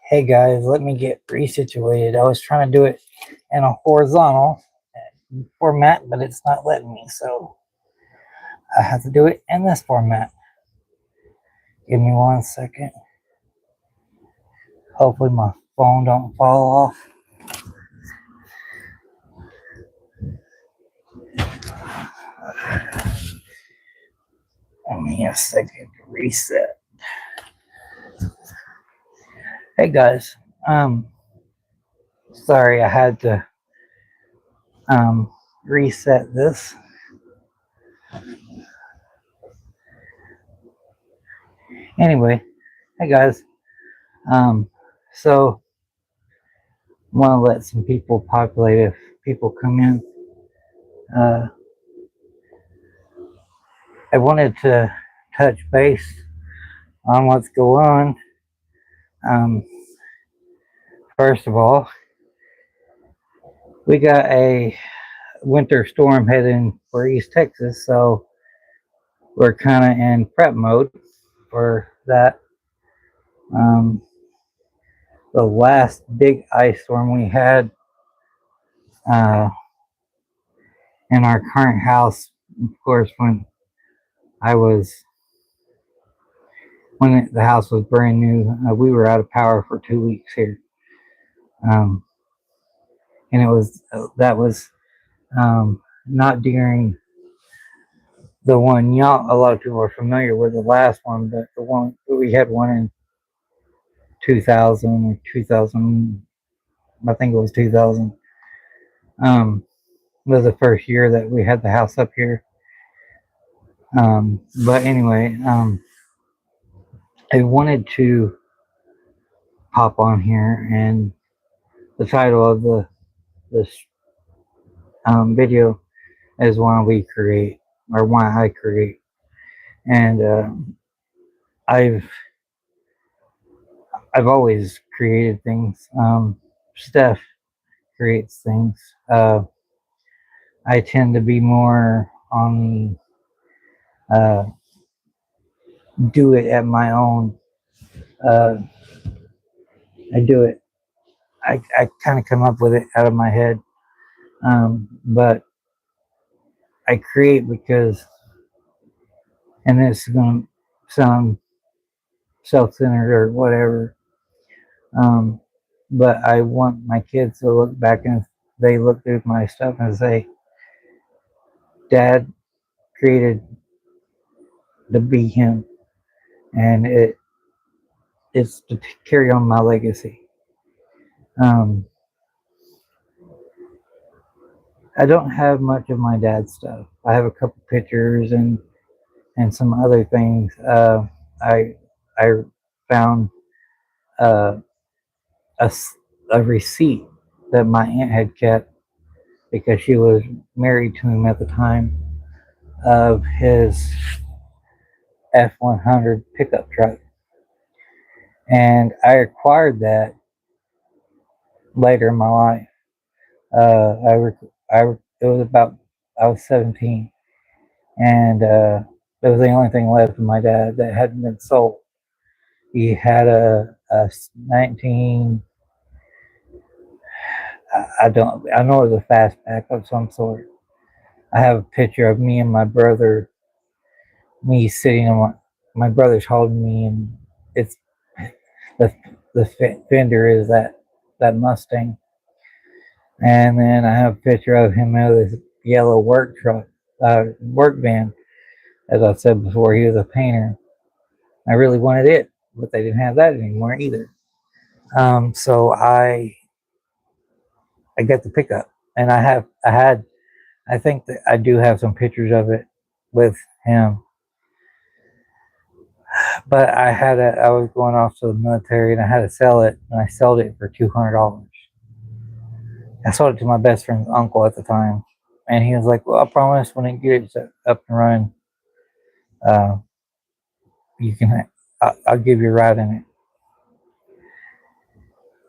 Hey guys, let me get resituated. I was trying to do it in a horizontal format, but it's not letting me, so I have to do it in this format. Give me 1 second. Hopefully my phone don't fall off. Give me a second to reset. Hey guys, sorry I had to reset this. Anyway, hey guys, so want to let some people populate if people come in. I wanted to touch base on what's going on. Um, First of all, we got a winter storm heading for East Texas, so we're kind of in prep mode for that. Um, the last big ice storm we had uh, in our current house, of course, I was the house was brand new, we were out of power for 2 weeks here, um, and that was not during the one y'all a lot of people are familiar with, the last one, but the one we had one in 2000 or 2000, I think it was 2000. Was the first year that we had the house up here. But anyway, I wanted to pop on here, and the title of this video is why we create, or why I create, and I've I've always created things. Steph creates things. I tend to be more on the do it at my own. Uh, I do it. I kind of come up with it out of my head, but I create because, and this is going to sound self-centered or whatever, um, but I want my kids to look back and they look through my stuff and say, "Dad created to be him," and it's to carry on my legacy. Um, I don't have much of my dad's stuff. I have a couple pictures and some other things. I I found uh, a a receipt that my aunt had kept because she was married to him at the time, of his F-100 pickup truck, and I acquired that later in my life. It was about, I was 17, and it was the only thing left of my dad that hadn't been sold. He had a 19. I know it was a fastback of some sort. I have a picture of me and my brother, me sitting on my brother's holding me, and it's the fender is that Mustang, and then I have a picture of him with his yellow work truck, work van. As I said before, he was a painter. I really wanted it, but they didn't have that anymore either. So I got the pickup, and I think that I do have some pictures of it with him. But I was going off to the military, and I had to sell it, and I sold it for $200. I sold it to my best friend's uncle at the time, and he was like, "Well, I promise when it gets up and running, uh, you can, I'll give you a ride in it."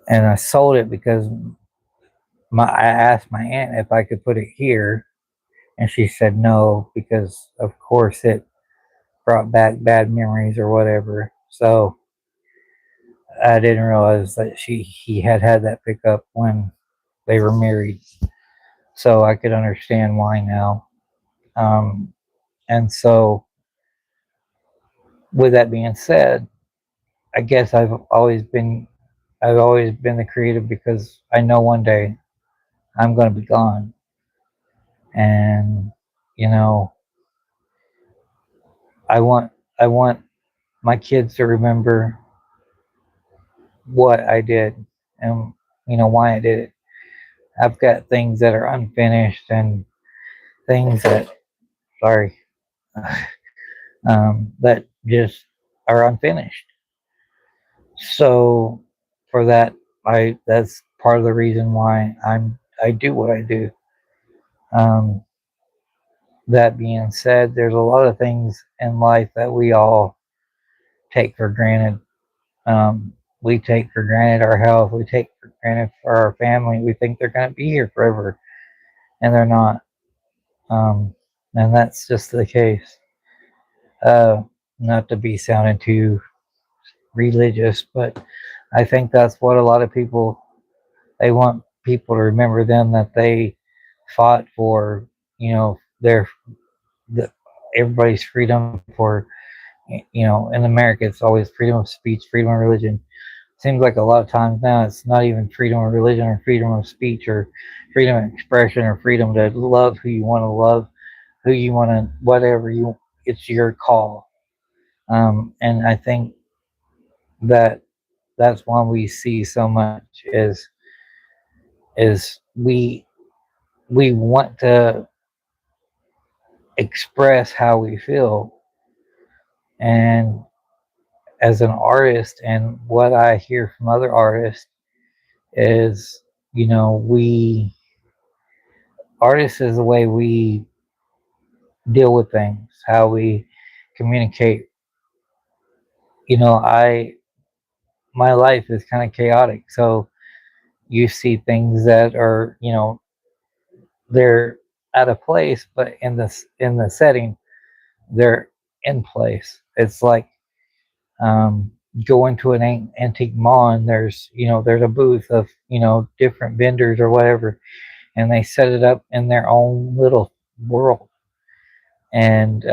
And I sold it because I asked my aunt if I could put it here, and she said no because, of course, it brought back bad memories or whatever. So I didn't realize that he had that pickup when they were married, so I could understand why now. Um, and so, with that being said, I guess I've always been the creative because I know one day I'm going to be gone, and you know, I want I want my kids to remember what I did and why I did it. I've got things that are unfinished and things that sorry that just are unfinished. So for that, I that's part of the reason why I do what I do. Um, that being said, there's a lot of things in life that we all take for granted. We take for granted our health. We take for granted for our family. We think they're going to be here forever, and they're not. Um, and that's just the case. Uh, Not to be sounding too religious, but I think that's what a lot of people they want people to remember them that they fought for, their the, everybody's freedom for, in America it's always freedom of speech, freedom of religion. Seems like a lot of times now it's not even freedom of religion or freedom of speech or freedom of expression or freedom to love who you want to love, who you want to, whatever you, it's your call. And I think that that's why we see so much is we want to express how we feel. And as an artist, and what I hear from other artists is, we artists is the way we deal with things, how we communicate. I my life is kind of chaotic, so you see things that are, they're out of place, but in the setting, they're in place. It's like um, go into an antique mall and there's a booth of different vendors or whatever, and they set it up in their own little world, and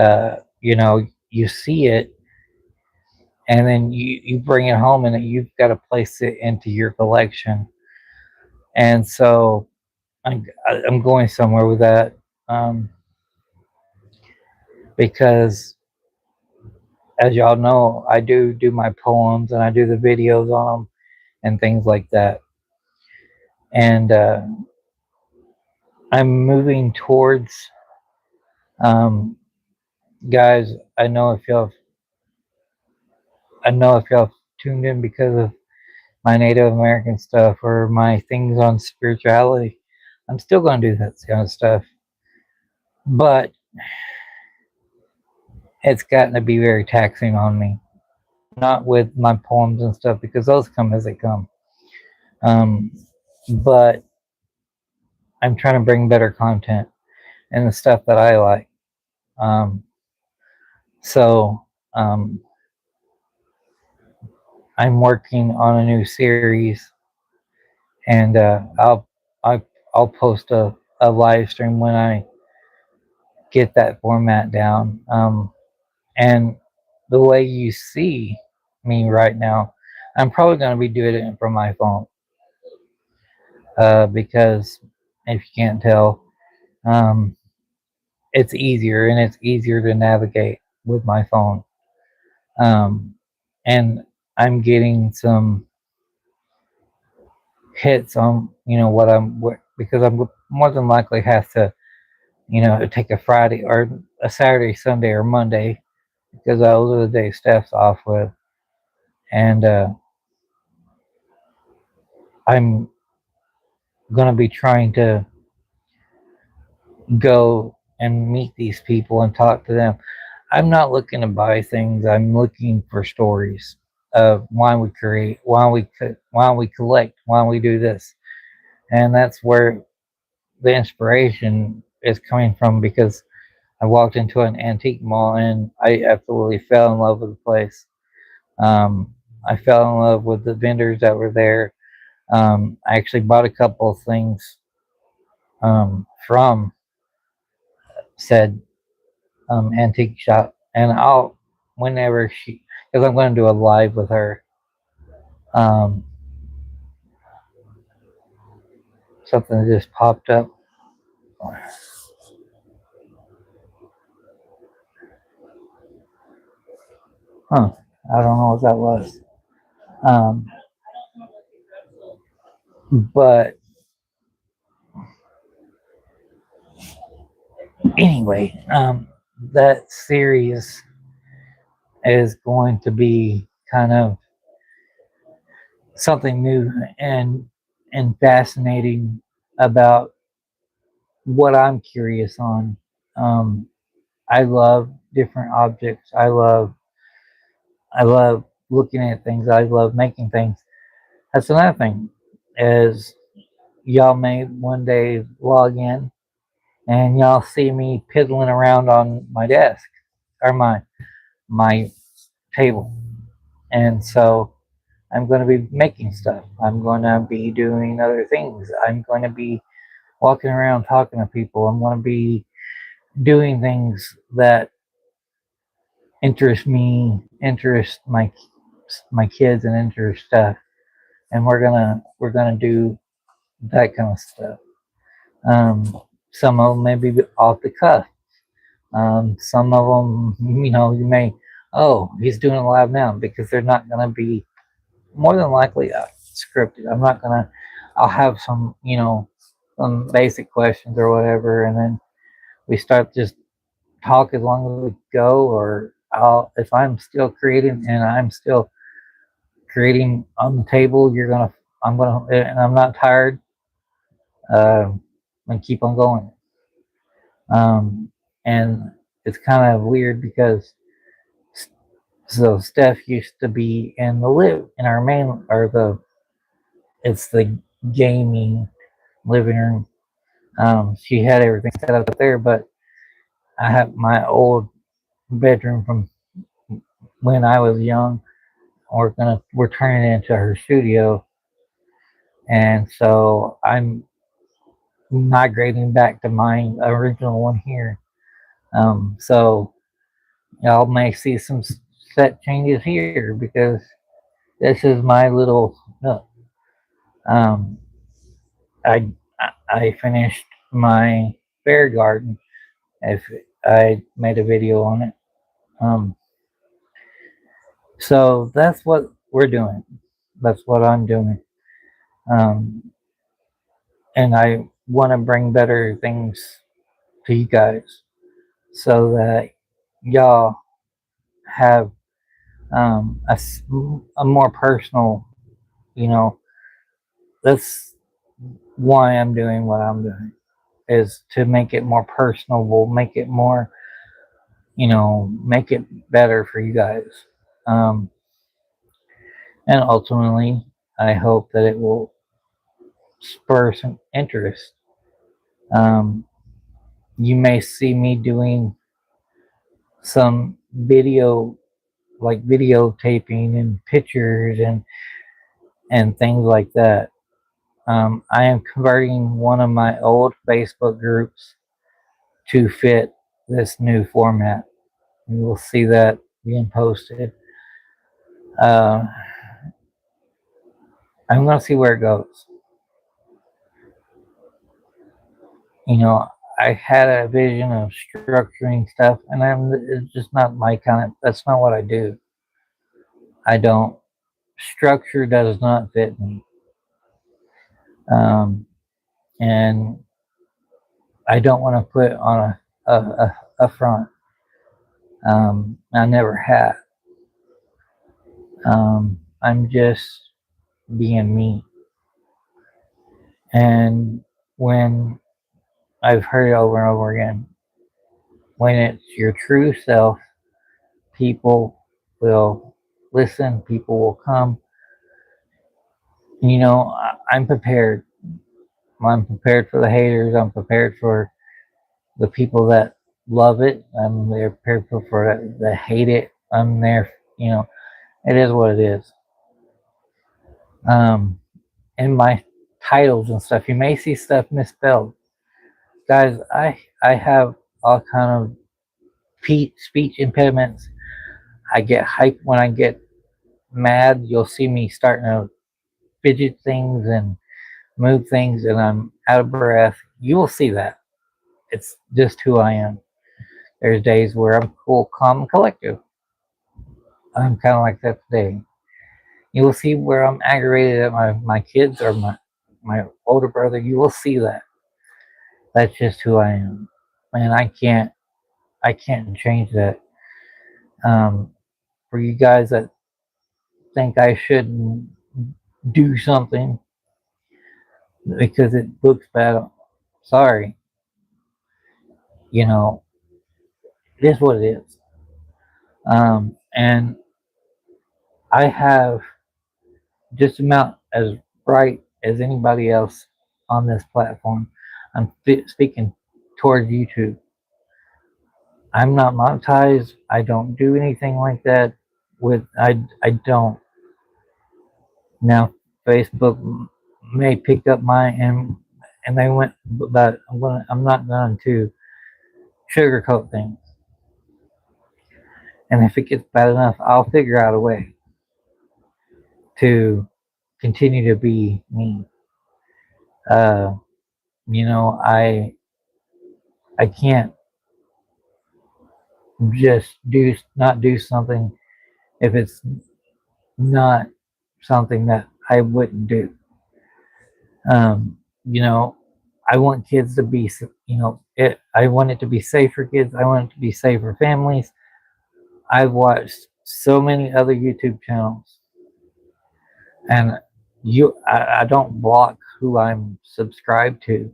you see it, and then you bring it home and you've got to place it into your collection. And so I'm going somewhere with that, um, because as y'all know, I do my poems and I do the videos on them and things like that. And I'm moving towards, um, guys. I know if y'all tuned in because of my Native American stuff or my things on spirituality. I'm still going to do that kind of stuff, but it's gotten to be very taxing on me. Not with my poems and stuff because those come as they come. Um, but I'm trying to bring better content and the stuff that I like. Um, so I'm working on a new series, and I, I'll post a live stream when I get that format down. And the way you see me right now, I'm probably going to be doing it from my phone, because if you can't tell, um, it's easier and it's easier to navigate with my phone. Um, and I'm getting some hits on because I'm more than likely have to take a Friday or a Saturday, Sunday, or Monday because those are the days Steph's off with, and I'm gonna be trying to go and meet these people and talk to them. I'm not looking to buy things. I'm looking for stories of why we create, why we collect, why we do this, and that's where the inspiration is coming from. Because I walked into an antique mall and I absolutely fell in love with the place. I fell in love with the vendors that were there. I actually bought a couple of things from said antique shop, and I'll whenever she, because I'm going to do a live with her. Um, Something just popped up. Huh? I don't know what that was. Um, but anyway, that series is going to be kind of something new and fascinating about what I'm curious on. Um, I love different objects. I love looking at things. I love making things. That's another thing is y'all may one day log in and y'all see me piddling around on my desk or my table. And so I'm going to be making stuff. I'm going to be doing other things. I'm going to be walking around talking to people. I'm going to be doing things that interest me, interest my kids, and interest stuff. And we're gonna do that kind of stuff. Some of them may be off the cuff. Some of them, you may, oh, he's doing it live now because they're not going to be more than likely scripted. I'm not going to, I'll have some, some basic questions or whatever, and then we start just talk as long as we go, or if I'm still creating and I'm still creating on the table, and I'm not tired, and keep on going. And it's kind of weird because so Steph used to be in the live in our main or it's the gaming living room. She had everything set up there, but I have my old bedroom from when I was young. We're turning it into her studio, and so I'm migrating back to my original one here. So y'all may see some set changes here because this is my little nook. Um, I finished my bear garden. If I made a video on it, um, so that's what we're doing. That's what I'm doing, um, and I want to bring better things to you guys so that y'all have a more personal. You know, that's why I'm doing what I'm doing is to make it more personable, make it more, make it better for you guys. Um, and ultimately, I hope that it will spur some interest. Um, you may see me doing some video, like videotaping and pictures and things like that. I am converting one of my old Facebook groups to fit this new format. You will see that being posted. Uh, I'm going to see where it goes. You know, I had a vision of structuring stuff, and it's just not my kind of. That's not what I do. I don't. Structure does not fit me, and I don't want to put on a front. I never have. I'm just being me, and when I've heard it over and over again, when it's your true self, people will listen, people will come. I'm prepared. I'm prepared for the haters. I'm prepared for the people that love it. I'm there prepared for that hate it. I'm there. It is what it is. In my titles and stuff, you may see stuff misspelled. Guys, I have all kind of speech impediments. I get hyped when I get mad. You'll see me starting to fidget things and move things, and I'm out of breath. You will see that. It's just who I am. There's days where I'm cool, calm, and collective. I'm kind of like that today. You will see where I'm aggravated at my kids or my older brother. You will see that. That's just who I am, and I can't change that. Um, for you guys that think I shouldn't do something because it looks bad, sorry. You know, it is what it is. And I have just about as bright as anybody else on this platform. I'm speaking towards YouTube. I'm not monetized. I don't do anything like that. I don't. Now Facebook may pick up my and they went, but I'm not going to sugarcoat things. And if it gets bad enough, I'll figure out a way to continue to be me. Uh, I can't just not do something if it's not something that I wouldn't do. Um, you know, I want kids to be, I want it to be safe for kids. I want it to be safe for families. I've watched so many other YouTube channels, and I don't block who I'm subscribed to.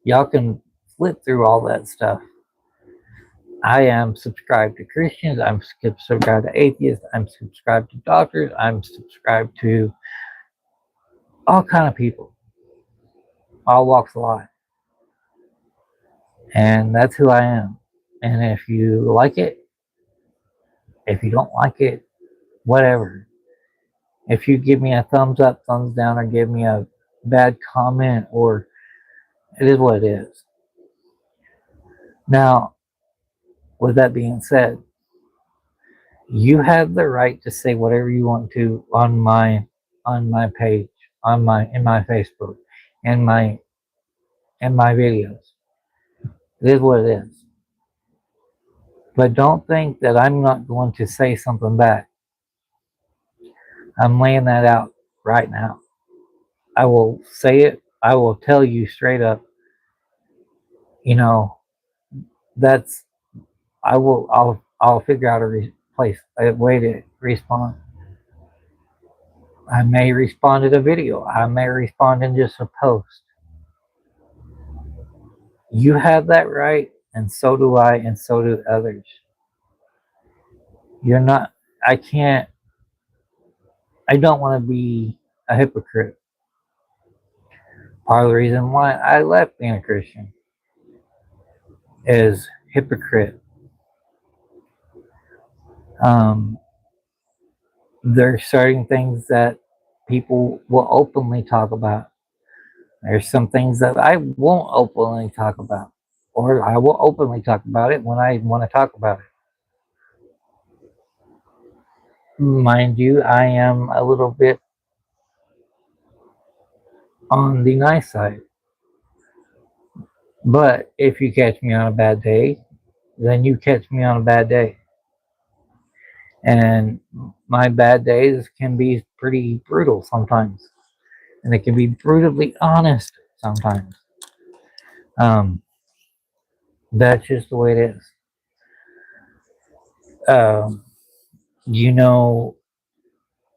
Y'all can flip through all that stuff. I am subscribed to Christians. I'm subscribed to atheists. I'm subscribed to doctors. I'm subscribed to all kind of people, all walks of life, and that's who I am. And if you like it, if you don't like it, whatever. If you give me a thumbs up, thumbs down, or give me a bad comment, or it is what it is. Now, with that being said, you have the right to say whatever you want to on my page, in my Facebook, and my videos. It is what it is. But don't think that I'm not going to say something back. I'm laying that out right now. I will say it. I will tell you straight up. You know, that's I'll figure out a way to respond. I may respond to the video. I may respond in just a post. You have that right, and so do I, and so do others. You're not. I can't. I don't want to be a hypocrite. Part of the reason why I left being a Christian is hypocrite. Um, there's certain things that people will openly talk about. There's some things that I won't openly talk about, or I will openly talk about it when I want to talk about it. Mind you, I am a little bit on the nice side. But if you catch me on a bad day, then you catch me on a bad day. And my bad days can be pretty brutal sometimes. And they can be brutally honest sometimes. That's just the way it is. Um, you know,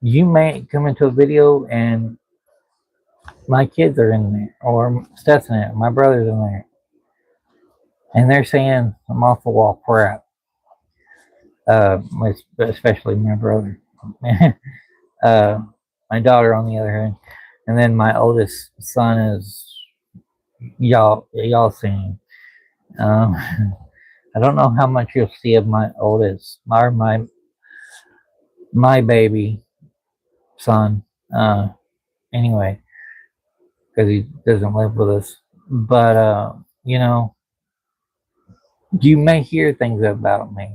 you may come into a video and my kids are in there, or Stetson, my brother's in there, and they're saying some off the wall crap. Especially my brother. uh, my daughter, on the other hand, and then my oldest son is y'all seeing. Um, I don't know how much you'll see of my oldest, my baby son. anyway, because he doesn't live with us. But you may hear things about me,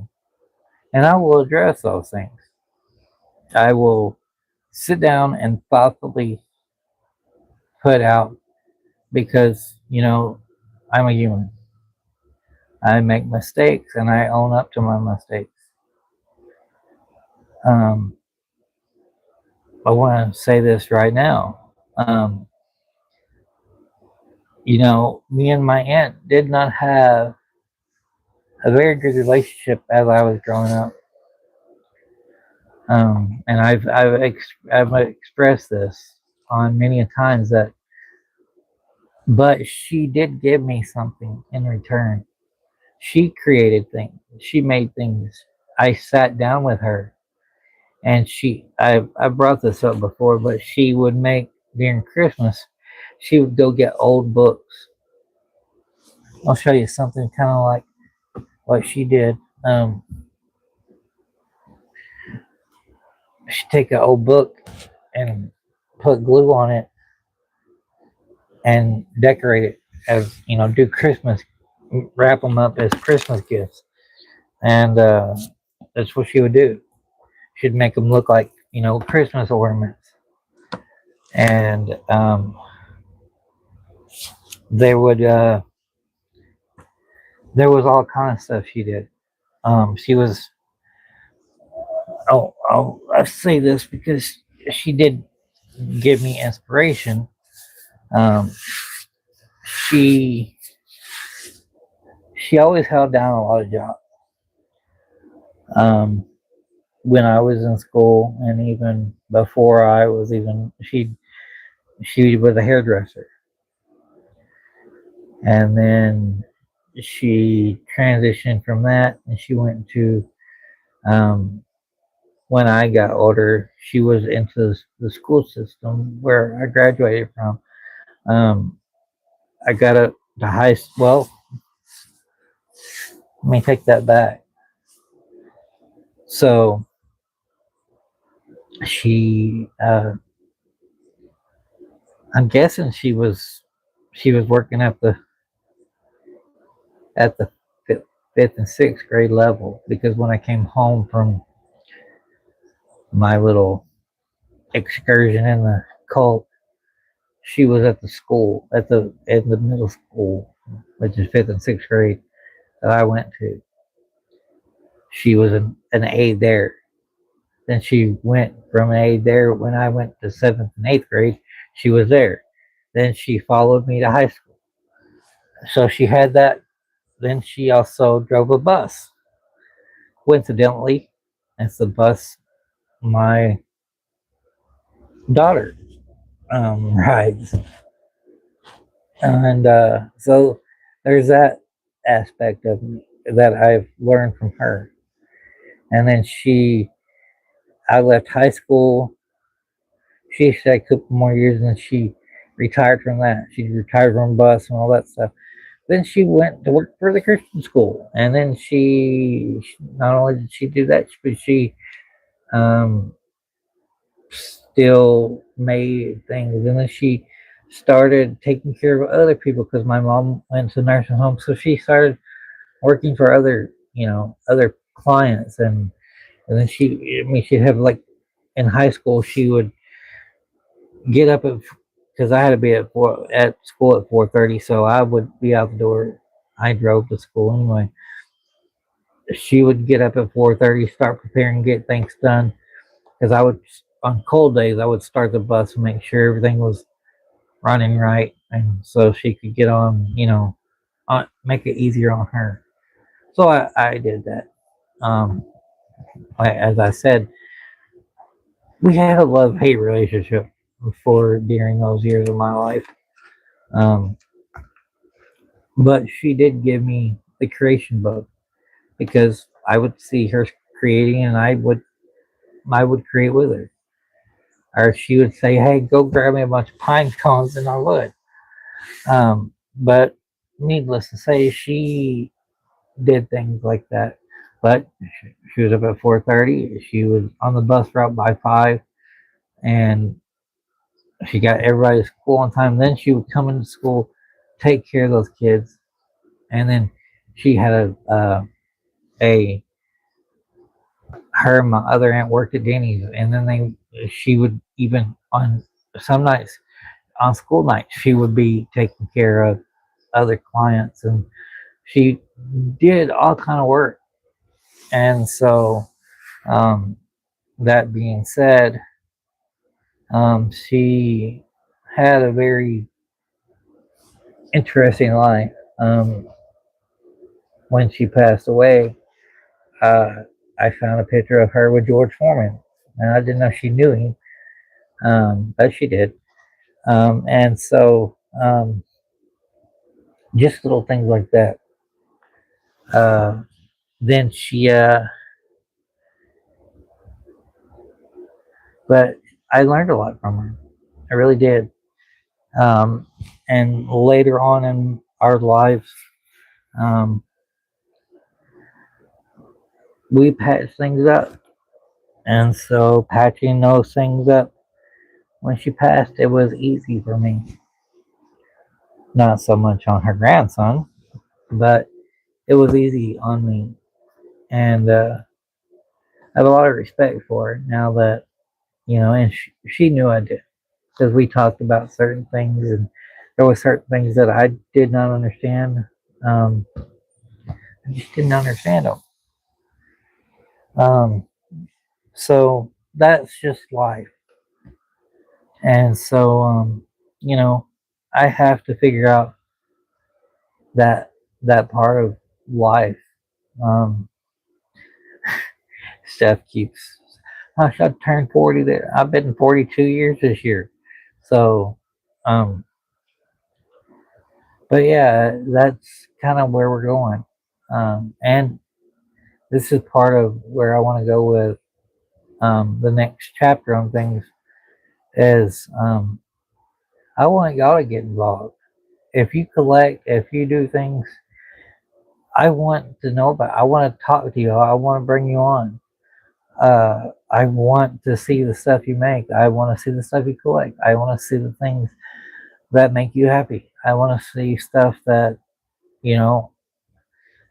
and I will address those things. I will sit down and thoughtfully put out because I'm a human. I make mistakes and I own up to my mistakes. Um, I want to say this right now. Me and my aunt did not have a very good relationship as I was growing up. And I've expressed this on many a times but she did give me something in return. She created things. She made things. I sat down with her, and I brought this up before, but she would make during Christmas. She would go get old books. I'll show you something kind of like what she did. She'd take an old book and put glue on it and decorate it as do Christmas, wrap them up as Christmas gifts, and that's what she would do. She'd make them look like Christmas ornaments, and they would there was all kind of stuff she did. She was I say this because she did give me inspiration. Um, she she always held down a lot of jobs. Um, when I was in school, and even before I was even she was a hairdresser, and then she transitioned from that, and she went to um, when I got older, she was into the school system where I graduated from. Um, I got up to high school. Well, let me take that back. So she, I'm guessing she was working at the fifth and sixth grade level, because when I came home from my little excursion in the cult, she was at the school at the middle school, which is fifth and sixth grade that I went to. She was an aide there. Then she went from an aide there when I went to seventh and eighth grade. She was there. Then she followed me to high school. So she had that. Then she also drove a bus. Coincidentally, it's the bus my daughter rides. And so there's that aspect of me that I've learned from her. And then I left high school. She stayed a couple more years, and then she retired from that. She retired from bus and all that stuff. Then she went to work for the Christian school, and then she not only did she do that, but she um, still made things, and then she started taking care of other people because my mom went to nursing home, so she started working for other clients, and then she'd have like in high school she would get up because I had to be at school at 4:30, so I would be out the door. I drove to school anyway. She would get up at 4:30, start preparing, get things done. Because I would on cold days I would start the bus and make sure everything was running right, and so she could get on, make it easier on her. So I did that. Um, as I said, we had a love hate relationship before during those years of my life. Um, but she did give me the creation book because I would see her creating, and I would create with her. Or she would say, "Hey, go grab me a bunch of pine cones," and I would. But needless to say, she did things like that. But she was up at 4:30. She was on the bus route by 5, and She got everybody to school on time. Then she would come into school, take care of those kids, and then she had a her and my other aunt worked at Denny's, and then she would even on some nights on school nights she would be taking care of other clients, and she did all kind of work. And so, um, that being said, she had a very interesting life. When she passed away, uh, I found a picture of her with George Foreman, and I didn't know she knew him, but she did. And so, just little things like that. Uh, then but I learned a lot from her. I really did. Um, and later on in our lives, um, we patched things up. And so, patching those things up, when she passed, it was easy for me. Not so much on her grandson, but it was easy on me. And I have a lot of respect for her now that, and she knew I did. Because we talked about certain things, and there were certain things that I did not understand. Um, I just didn't understand them. Um, so that's just life. And so, I have to figure out that that part of life. Um, Steph keeps, I should turn 40 there. I've been 42 years this year. So, um, but yeah, that's kind of where we're going. And this is part of where I want to go with the next chapter on things is I want y'all to get involved. If you collect, if you do things, I want to know about. I want to talk to you. I want to bring you on. I want to see the stuff you make. I want to see the stuff you collect. I want to see the things that make you happy. I want to see stuff that you know.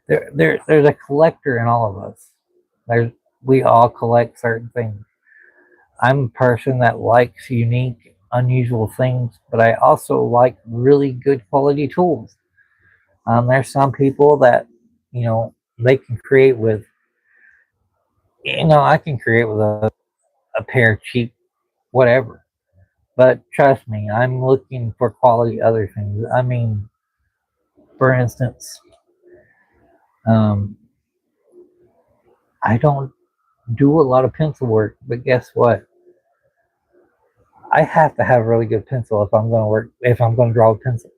There's a collector in all of us. There's we all collect certain things. I'm a person that likes unique, unusual things, but I also like really good quality tools. There's some people that they can create with. I can create with a pair of cheap whatever. But trust me, I'm looking for quality other things. I mean, for instance, um, I don't do a lot of pencil work, but guess what? I have to have a really good pencil if I'm going to work, if I'm going to draw a pencil.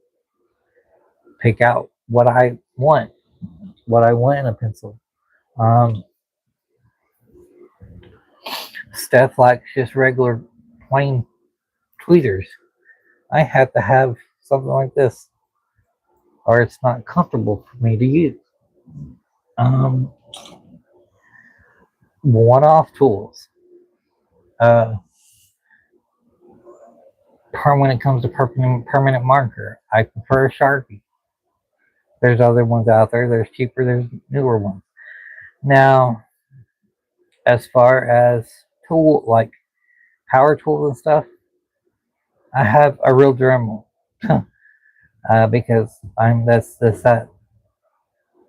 Pick out what I want in a pencil. Um, Stuff like just regular plain tweezers. I have to have something like this, or it's not comfortable for me to use. Um, One-off tools. Uh, when it comes to permanent marker, I prefer a Sharpie. There's other ones out there. There's cheaper. There's newer ones. Now, as far as tool like power tools and stuff, I have a real Dremel because I'm that's that.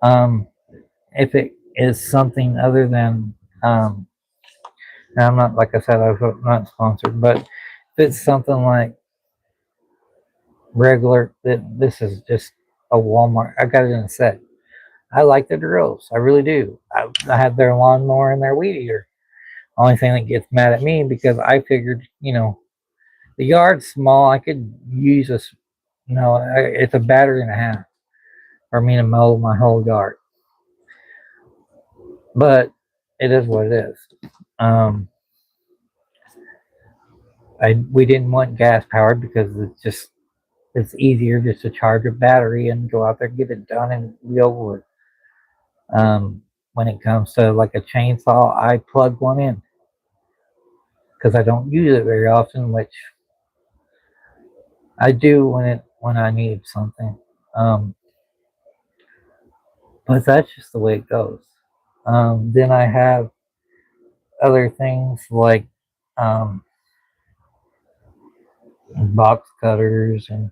Um, if it is something other than I'm not like I said I'm not sponsored, but if it's something like regular, this is just a Walmart. I got it in a set. I like the drills. I really do. I have their lawnmower and their weed eater. Only thing that gets mad at me because I figured, the yard's small. I could use a, it's a battery and a half for me to mow my whole yard. But it is what it is. Um, we didn't want gas powered because it's easier just to charge a battery and go out there, get it done, and be over with. When it comes to like a chainsaw, I plug one in because I don't use it very often, which I do when I need something. Um, but that's just the way it goes. Then I have other things like um, box cutters and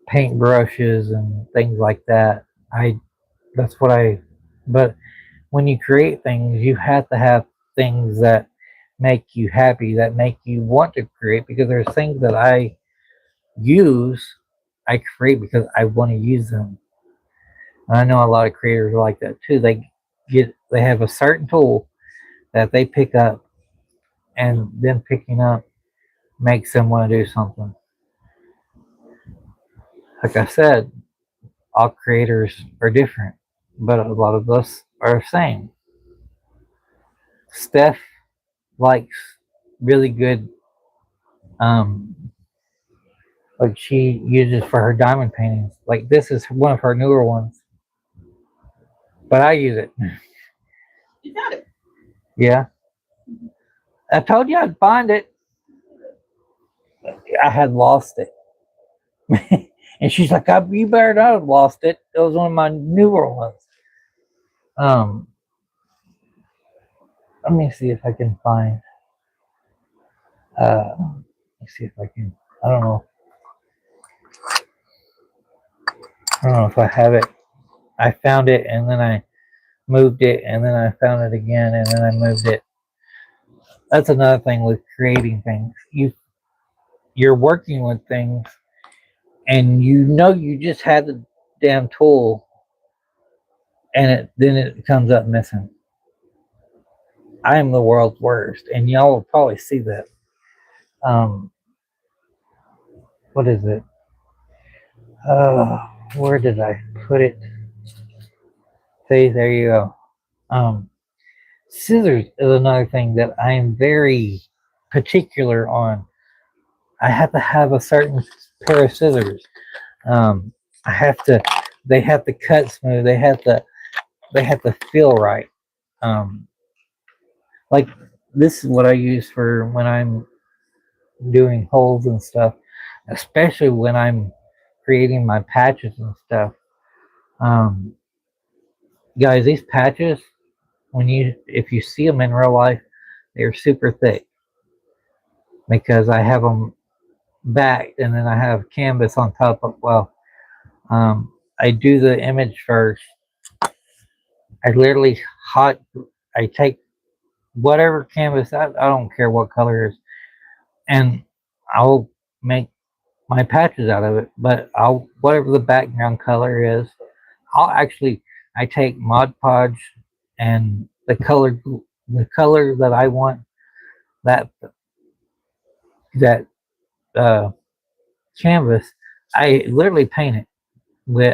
paint brushes and things like that. I that's what I. But when you create things, you have to have things that make you happy, that make you want to create. Because there's things that use, I create because I want to use them. And I know a lot of creators are like that too. They have a certain tool that they pick up, and then picking up makes them want to do something. Like I said, all creators are different, but a lot of us are the same. Steph likes really good, um, like she uses for her diamond paintings. Like this is one of her newer ones, but I use it. You got it. Yeah, I told you I'd find it. I had lost it. And she's like, "You better not have lost it. It was one of my newer ones." Um, let me see if I can find. Let me see if I can. I don't know. I don't know if I have it. I found it and then I moved it and then I found it again and then I moved it. That's another thing with creating things. You're working with things and you know you just had the damn tool and then it comes up missing. I am the world's worst, and y'all will probably see that. Um, what is it? Where did I put it? See, there you go. Um, Scissors is another thing that I am very particular on. I have to have a certain pair of scissors. Um, I have to. They have to cut smooth. They have to. They have to feel right. Um, like this is what I use for when I'm doing holes and stuff, especially when I'm creating my patches and stuff. Um, guys, these patches, if you see them in real life, they're super thick because I have them backed and then I have canvas on top of. Well, I do the image first. I literally hot. I take whatever canvas. I don't care what color it is, and I'll make my patches out of it. But I'll whatever the background color is, I'll actually I take Mod Podge and the color that I want that that uh, canvas. I literally paint it.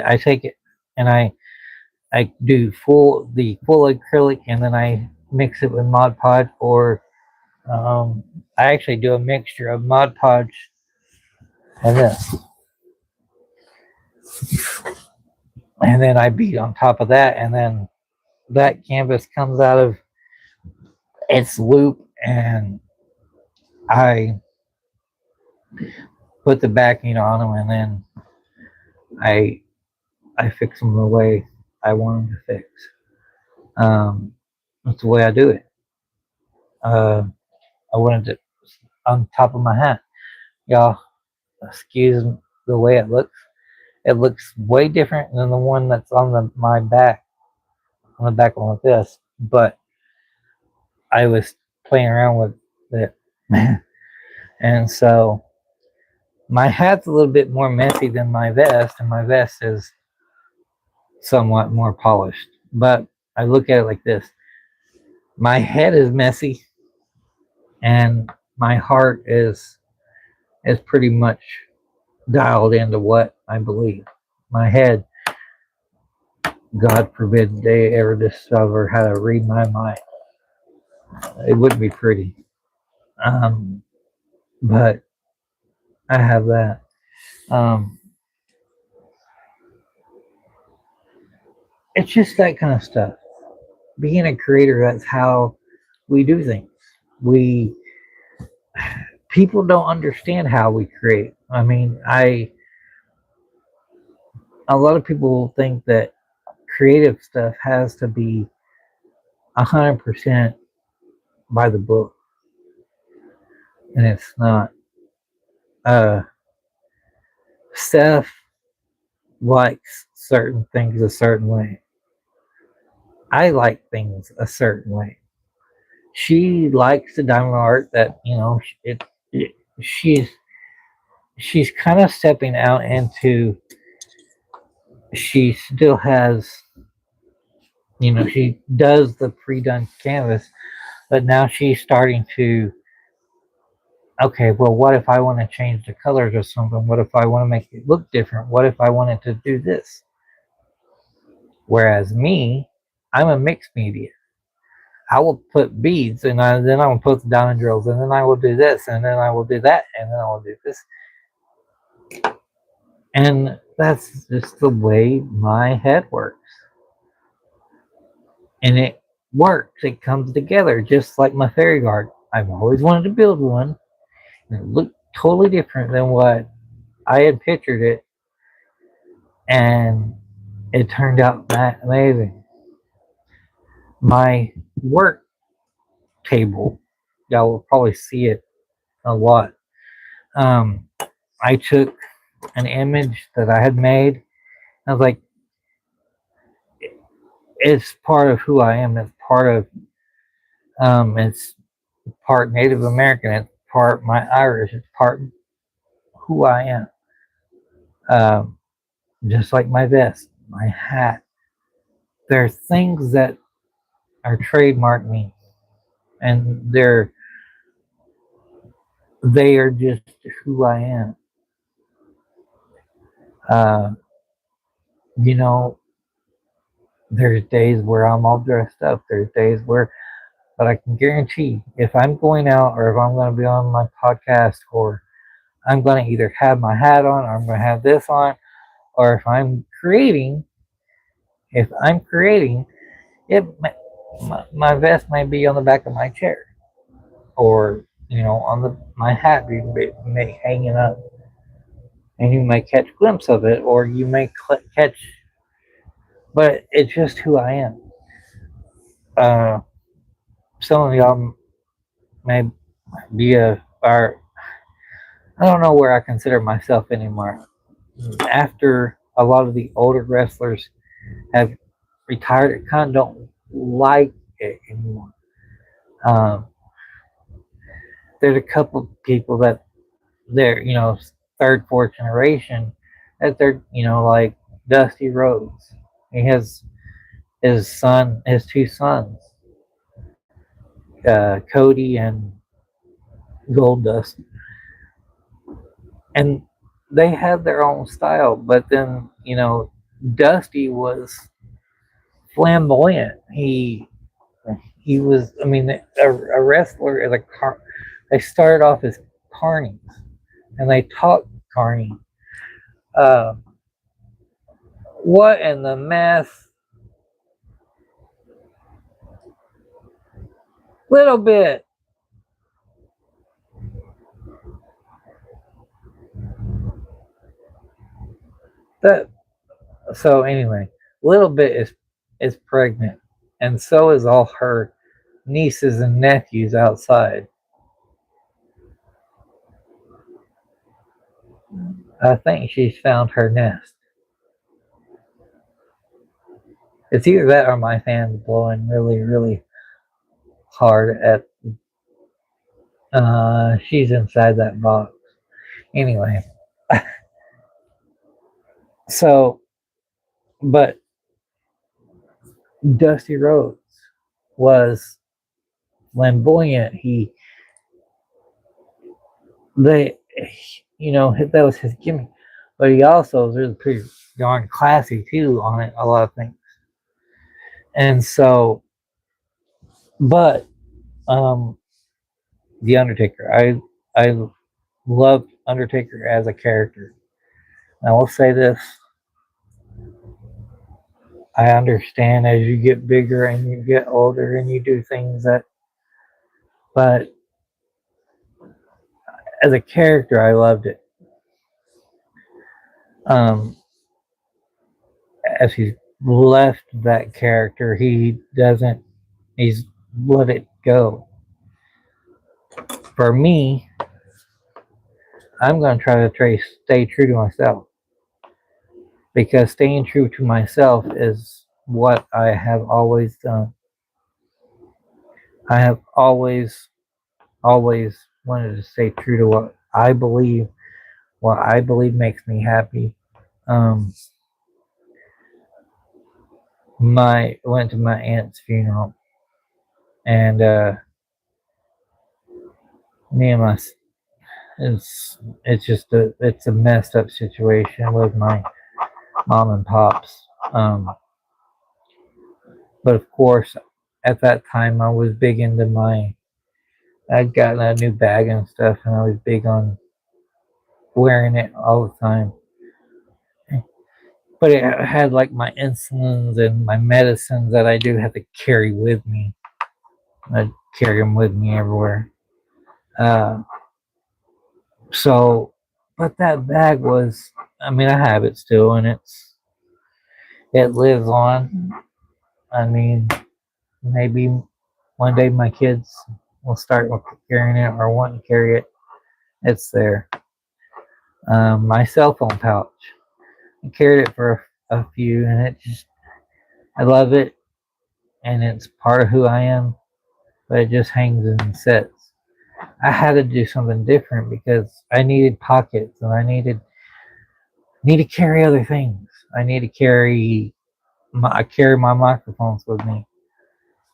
I take it and I do full acrylic and then I mix it with Mod Podge or I actually do a mixture of Mod Podge and this, and then I beat on top of that, and then that canvas comes out of its loop, and I put the backing on them, and then I I fix them the way I want them to fix. That's the way I do it. Uh, I wanted to on top of my hat, y'all. Excuse the way it looks. It looks way different than the one that's on my back, on the back one like this. But I was playing around with it, and so my hat's a little bit more messy than my vest, and my vest is somewhat more polished. But I look at it like this: my head is messy, and my heart is pretty much dialed into what I believe. My head, God forbid they ever discover how to read my mind. It wouldn't be pretty. Um, but I have that. Um, it's just that kind of stuff. Being a creator, that's how we do things. We People don't understand how we create. I mean, a lot of people think that creative stuff has to be 100% by the book, and it's not. Uh, Steph likes certain things a certain way. I like things a certain way. She likes the diamond art that it she's kind of stepping out into. She still has, she does the pre-done canvas, but now she's starting to, okay, well, what if I want to change the colors or something? What if I want to make it look different? What if I wanted to do this? Whereas me, I'm a mixed media. I will put beads, and then I will put the diamond drills, and then I will do this, and then I will do that, and then I will do this. And that's just the way my head works. And it works. It comes together just like my fairy garden. I've always wanted to build one, and it looked totally different than what I had pictured it, and it turned out amazing. My work table, y'all will probably see it a lot. Um, I took an image that I had made. I was like, it's part of who I am. It's part of, it's part Native American. It's part my Irish. It's part who I am. Um, just like my vest, my hat. There are things that are trademark me, and they are just who I am. Uh, you know, there's days where I'm all dressed up. There's days where, but I can guarantee if I'm going out or if I'm going to be on my podcast or I'm going to either have my hat on or I'm going to have this on, or if I'm creating, it my vest might be on the back of my chair, or on my hat may hanging up, and you may catch a glimpse of it, or you may catch, but it's just who I am. Uh, some of y'all may be or I don't know where I consider myself anymore. After a lot of the older wrestlers have retired, I kind of don't like it anymore. Um, there's a couple people that they're, third, fourth generation, that they're, like Dusty Rhodes. He has his two sons, Cody and Gold Dust, and they had their own style. But then, Dusty was flamboyant. He was, I mean, a wrestler as a car. They started off as carnies, and they taught carny. Uh, what in the mess? Little bit. That so anyway, little bit is pregnant, and so is all her nieces and nephews outside. I think she's found her nest. It's either that or my fan's blowing really, really hard at. She's inside that box. Anyway, so but Dusty Rhodes was flamboyant. They, that was his gimmick, but he also was really pretty darn classy too on it. A lot of things, and so, but um, the Undertaker, I loved Undertaker as a character. I will say this: I understand as you get bigger and you get older and you do things that, but as a character, I loved it. Um, as he's left that character, he's let it go. For me, I'm going to try to stay true to myself, because staying true to myself is what I have always done. I have always wanted to stay true to what I believe makes me happy. Um, went to my aunt's funeral, and me and my it's a messed up situation with my mom and pops. But of course, at that time, I was big into I'd gotten a new bag and stuff, and I was big on wearing it all the time. But it had like my insulins and my medicines that I do have to carry with me. I carry them with me everywhere. Uh, so, but that bag was, I mean, I have it still, and it lives on. I mean, maybe one day my kids will start carrying it or want to carry it. It's there. My cell phone pouch. I carried it for a few, and I love it, and it's part of who I am, but it just hangs and sits. I had to do something different because I needed pockets, and I need to carry other things. I need to I carry my microphones with me,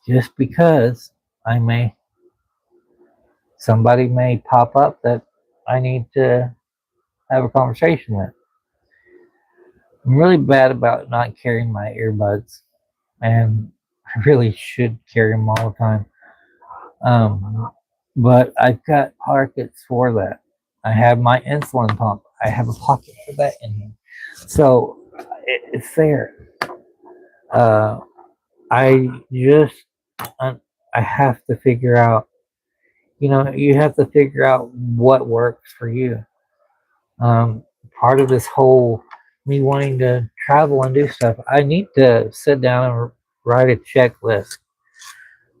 just because I may somebody may pop up that I need to have a conversation with. I'm really bad about not carrying my earbuds, and I really should carry them all the time. Um, but I've got pockets for that. I have my insulin pump. I have a pocket for that in here. So it's there. Uh, I just, I have to figure out, you have to figure out what works for you. Um, Part of this whole me wanting to travel and do stuff, I need to sit down and write a checklist,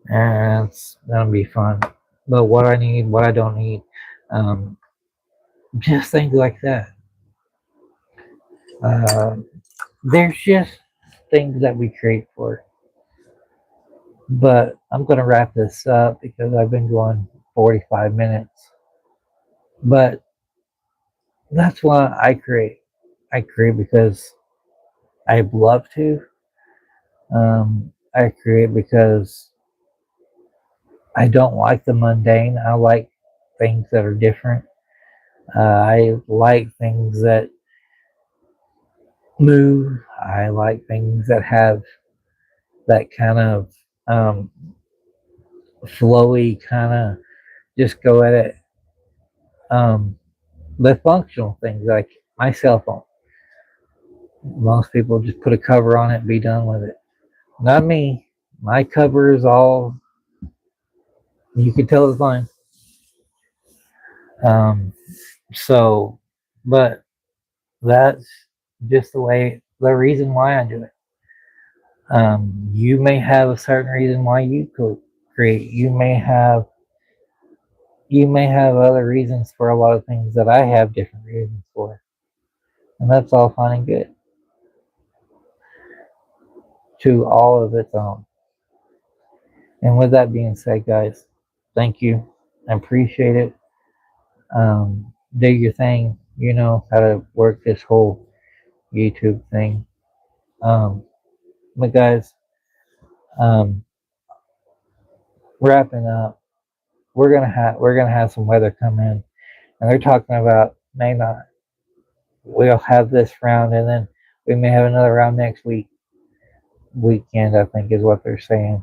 and it's gonna be fun. But what I need, what I don't need, um, just things like that. Uh, there's just things that we create for. But I'm gonna wrap this up because I've been going 45 minutes. But that's why I create. I create because I love to. I create because I don't like the mundane. I like things that are different. I like things that move. I like things that have that kind of um, flowy kind of just go at it. Um, the functional things like my cell phone. Most people just put a cover on it and be done with it. Not me. My cover is all you can tell it's mine. Um, so, but that's just the reason why I do it. You may have a certain reason why you create. You may have other reasons for a lot of things that I have different reasons for, and that's all fine and good. To all of its own. And with that being said, guys, thank you. I appreciate it. Do your thing. You know how to work this whole YouTube thing. Um, but guys, um, wrapping up, we're gonna have some weather come in, and they're talking about may not. We'll have this round, and then we may have another round next weekend. I think is what they're saying.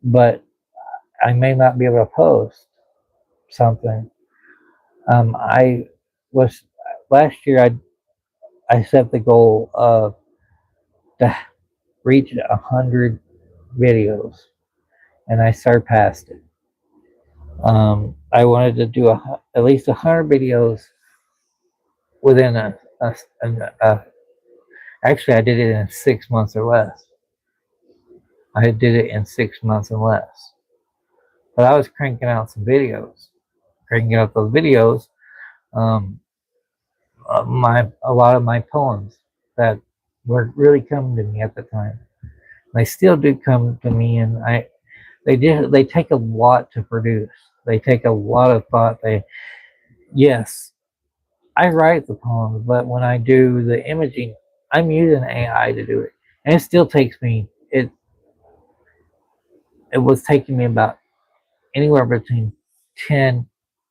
But I may not be able to post something. I was last year. I set the goal of to reach 100 videos, and I surpassed it. I wanted to do at least 100 videos within Actually, I did it in 6 months or less. I did it in 6 months and less. But I was cranking out some videos. Cranking out those videos, um, a lot of my poems that were really coming to me at the time. They still do come to me, and they take a lot to produce. They take a lot of thought. Yes, I write the poems, but when I do the imaging, I'm using AI to do it, and it still takes me. It was taking me about anywhere between 10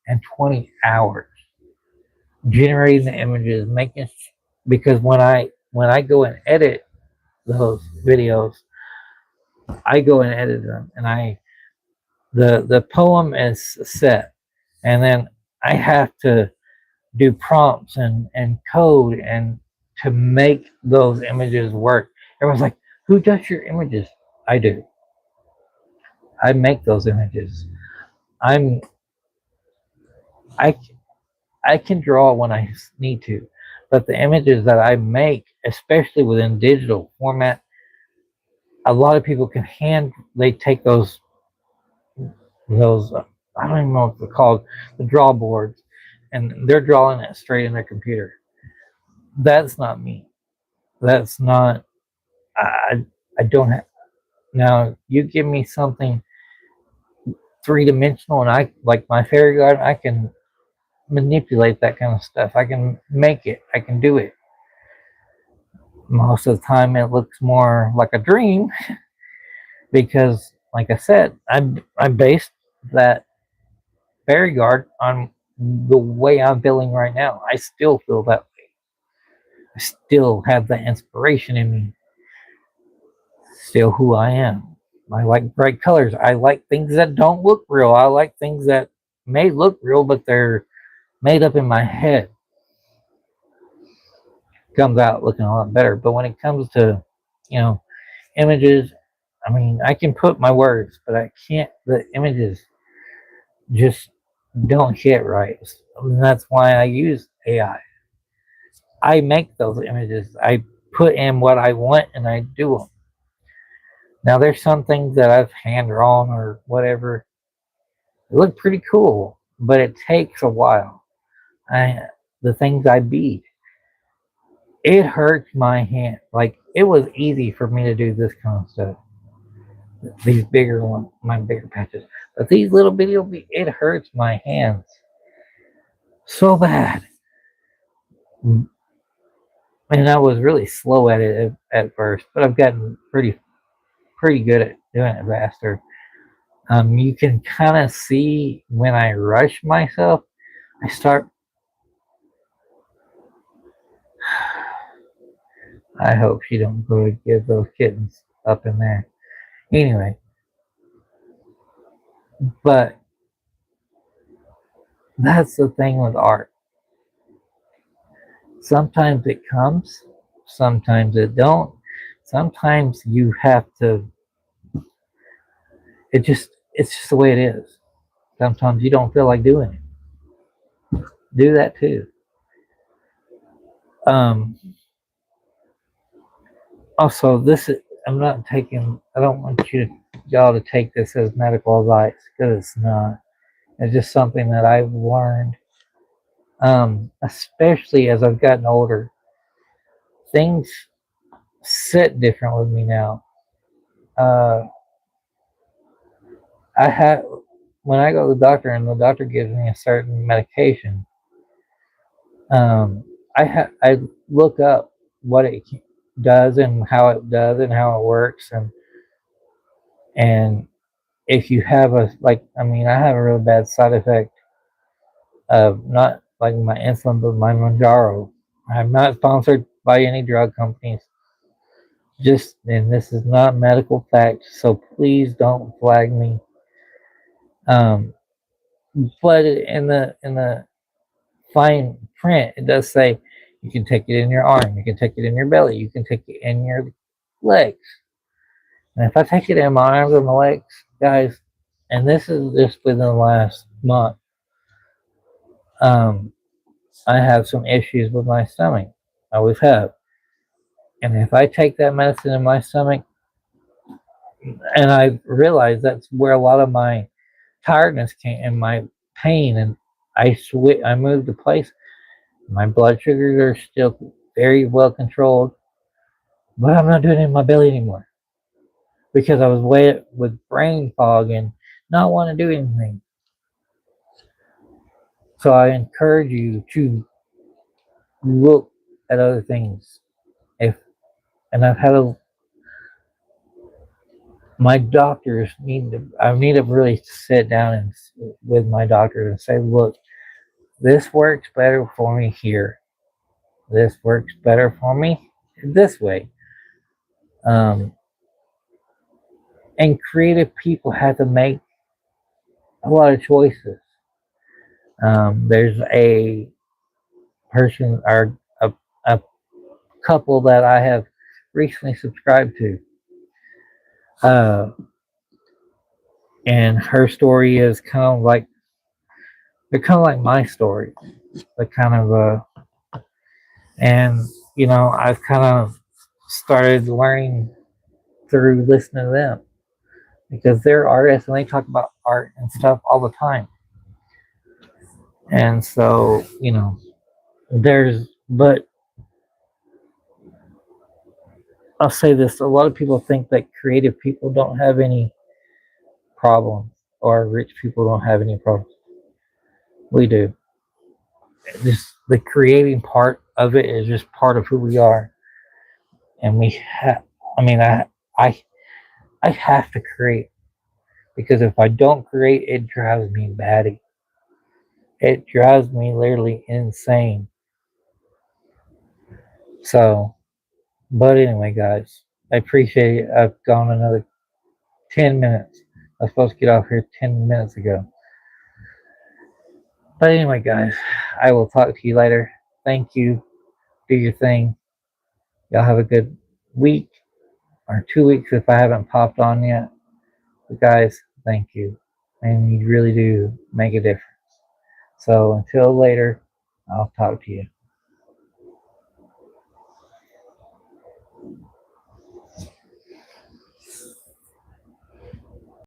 and 20 hours generating the images, making because when I go and edit those videos, I go and edit them, and the poem is set, and then I have to do prompts and code and to make those images work. Everyone's like, "Who does your images?" I do. I make those images. I'm I I can draw when I need to, but the images that I make, especially within digital format, a lot of people can they take those I don't even know what they're called, the draw boards, and they're drawing it straight in their computer. That's not me. That's not I don't have. Now you give me something three-dimensional, and I like my fairy garden, I can manipulate that kind of stuff. I can make it. I can do it. Most of the time it looks more like a dream because, like I said, I based that fairy guard on the way I'm feeling right now. I still feel that way. I still have that inspiration in me. Still who I am. I like bright colors. I like things that don't look real. I like things that may look real, but they're made up in my head. Comes out looking a lot better. But when it comes to, you know, images, I mean, I can put my words, but I can't. The images just don't hit right. And that's why I use AI. I make those images. I put in what I want and I do them. Now, there's some things that I've hand drawn or whatever. They look pretty cool, but it takes a while. I the things I beat, it hurts my hand. Like it was easy for me to do this kind of stuff. These bigger ones, my bigger patches, but these little bitty, it hurts my hands so bad. And I was really slow at it at first, but I've gotten pretty good at doing it faster. You can kind of see when I rush myself, I start. I hope she don't go to give those kittens up in there. Anyway, but that's the thing with art. Sometimes it comes, sometimes it don't. Sometimes you have to. It's just the way it is. Sometimes you don't feel like doing it. Do that too. Um, Also, this is, I'm not taking, I don't want y'all to take this as medical advice because it's not. It's just something that I've learned, especially as I've gotten older. Things sit different with me now. Uh, I have, when I go to the doctor and the doctor gives me a certain medication, I look up what it does and how it does and how it works and if you have I mean, I have a real bad side effect of not like my insulin, but my Manjaro. I'm not sponsored by any drug companies. Just, and this is not medical fact, so please don't flag me. Um, but in the fine print, it does say you can take it in your arm, you can take it in your belly, you can take it in your legs. And if I take it in my arms and my legs, guys, and this is just within the last month, um, I have some issues with my stomach. I always have. And if I take that medicine in my stomach, and I realized that's where a lot of my tiredness came and my pain, and I moved to place. My blood sugars are still very well controlled, but I'm not doing it in my belly anymore because I was weighted with brain fog and not want to do anything. So I encourage you to look at other things. If and I've had my doctors I need to really sit down and with my doctor and say, look, this works better for me here. This works better for me this way. Um, and creative people have to make a lot of choices. There's a person or a couple that I have recently subscribed to. Uh, and her story is they're kind of like my story. They're kind of, and I've kind of started learning through listening to them because they're artists and they talk about art and stuff all the time. And so, but I'll say this: a lot of people think that creative people don't have any problems or rich people don't have any problems. We do. Just the creating part of it is just part of who we are, and we have. I mean, I I have to create because if I don't create, it drives me batty. It drives me literally insane. So, but anyway, guys, I appreciate it. I've gone another 10 minutes. I was supposed to get off here 10 minutes ago. But anyway, guys, I will talk to you later. Thank you. Do your thing. Y'all have a good week or 2 weeks if I haven't popped on yet. But guys, thank you. And you really do make a difference. So until later, I'll talk to you.